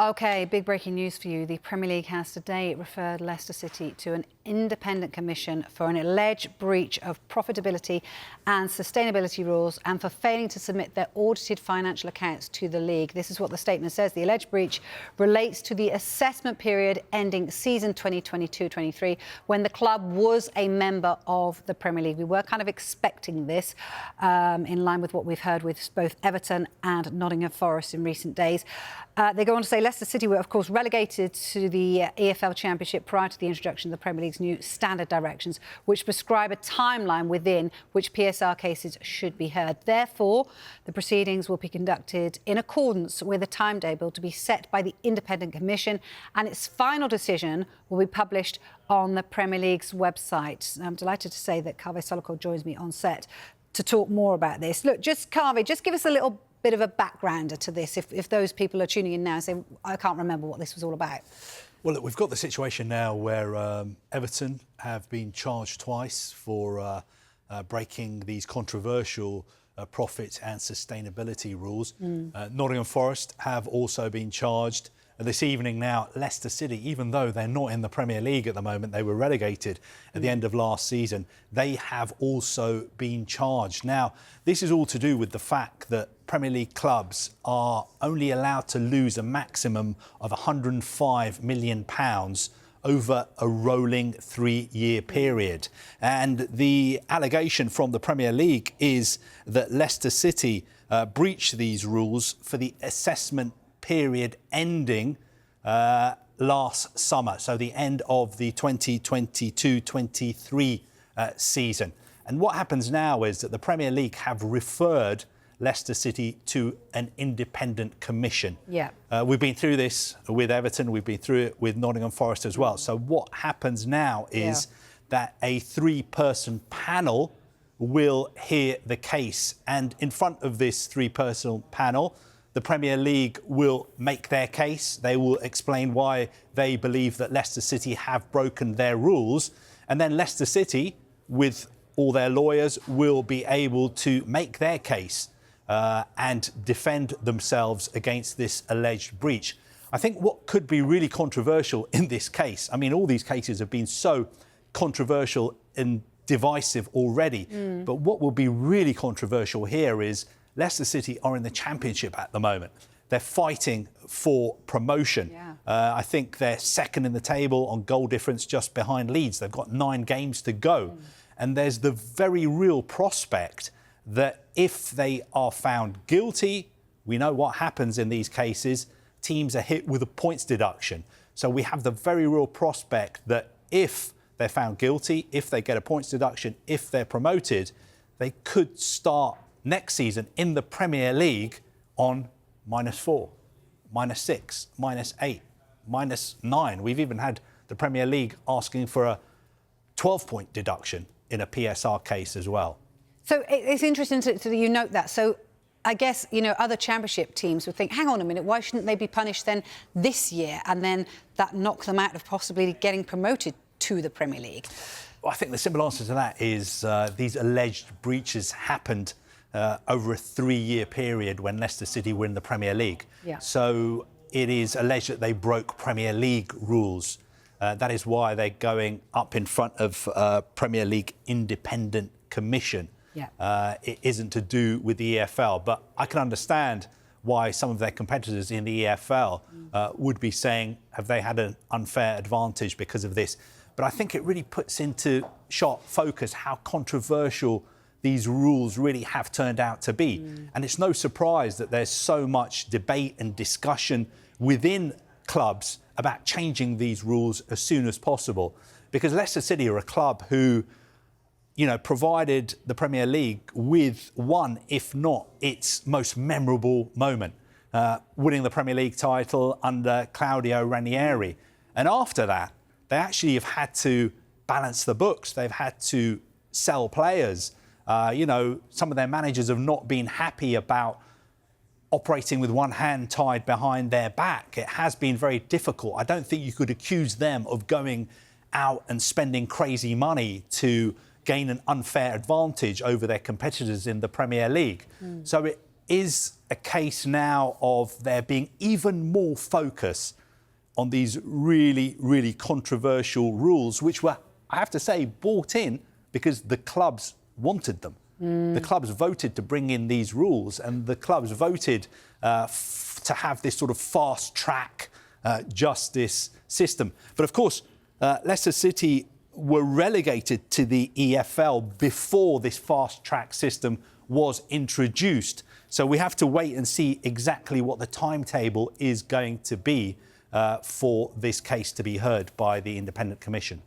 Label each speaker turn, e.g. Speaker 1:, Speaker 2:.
Speaker 1: OK, big breaking news for you. The Premier League has today referred Leicester City to an independent commission for an alleged breach of profitability and sustainability rules and for failing to submit their audited financial accounts to the league. This is what the statement says. The alleged breach relates to the assessment period ending season 2022-23 when the club was a member of the Premier League. We were kind of expecting this in line with what we've heard with both Everton and Nottingham Forest in recent days. They go on to say Leicester City were, of course, relegated to the EFL Championship prior to the introduction of the Premier League's new standard directions, which prescribe a timeline within which PSR cases should be heard. Therefore, the proceedings will be conducted in accordance with a timetable to be set by the Independent Commission, and its final decision will be published on the Premier League's website. I'm delighted to say that Kaveh Solokol joins me on set to talk more about this. Look, Kaveh, just give us a little bit of a backgrounder to this, if those people are tuning in now and saying, I can't remember what this was all about.
Speaker 2: Well, look, we've got the situation now where Everton have been charged twice for breaking these controversial profit and sustainability rules. Nottingham Forest have also been charged. This evening now, Leicester City, even though they're not in the Premier League at the moment, they were relegated at the end of last season, they have also been charged. Now, this is all to do with the fact that Premier League clubs are only allowed to lose a maximum of £105 million over a rolling 3-year period. And the allegation from the Premier League is that Leicester City breached these rules for the assessment period ending last summer, so the end of the 2022-23 season. And what happens now is that the Premier League have referred Leicester City to an independent commission. Yeah. We've been through this with Everton, we've been through it with Nottingham Forest as well. So what happens now is that a 3-person panel will hear the case. And in front of this 3-person panel, the Premier League will make their case. They will explain why they believe that Leicester City have broken their rules. And then Leicester City, with all their lawyers, will be able to make their case and defend themselves against this alleged breach. I think what could be really controversial in this case, I mean, all these cases have been so controversial and divisive already, but what will be really controversial here is Leicester City are in the Championship at the moment. They're fighting for promotion. I think they're second in the table on goal difference, just behind Leeds. They've got 9 games to go. And there's the very real prospect that if they are found guilty, we know what happens in these cases. Teams are hit with a points deduction. So we have the very real prospect that if they're found guilty, if they get a points deduction, if they're promoted, they could start next season in the Premier League on -4, -6, -8, -9. We've even had the Premier League asking for a 12-point deduction in a PSR case as well.
Speaker 1: So it's interesting to you note that. So I guess, you know, other Championship teams would think, hang on a minute, why shouldn't they be punished then this year? And then that knocks them out of possibly getting promoted to the Premier League.
Speaker 2: Well, I think the simple answer to that is these alleged breaches happened over a 3-year period when Leicester City were in the Premier League. So it is alleged that they broke Premier League rules. That is why they're going up in front of Premier League Independent Commission. It isn't to do with the EFL, but I can understand why some of their competitors in the EFL would be saying, have they had an unfair advantage because of this? But I think it really puts into sharp focus how controversial these rules really have turned out to be. And it's no surprise that there's so much debate and discussion within clubs about changing these rules as soon as possible. Because Leicester City are a club who, you know, provided the Premier League with one, if not its most memorable moment, winning the Premier League title under Claudio Ranieri. And after that, they actually have had to balance the books. They've had to sell players. You know, some of their managers have not been happy about operating with one hand tied behind their back. It has been very difficult. I don't think you could accuse them of going out and spending crazy money to gain an unfair advantage over their competitors in the Premier League. So is a case now of there being even more focus on these really, really controversial rules, which were, I have to say, brought in because the clubs wanted them. The clubs voted to bring in these rules, and the clubs voted to have this sort of fast-track justice system. But of course, Leicester City were relegated to the EFL before this fast-track system was introduced. So we have to wait and see exactly what the timetable is going to be for this case to be heard by the Independent Commission.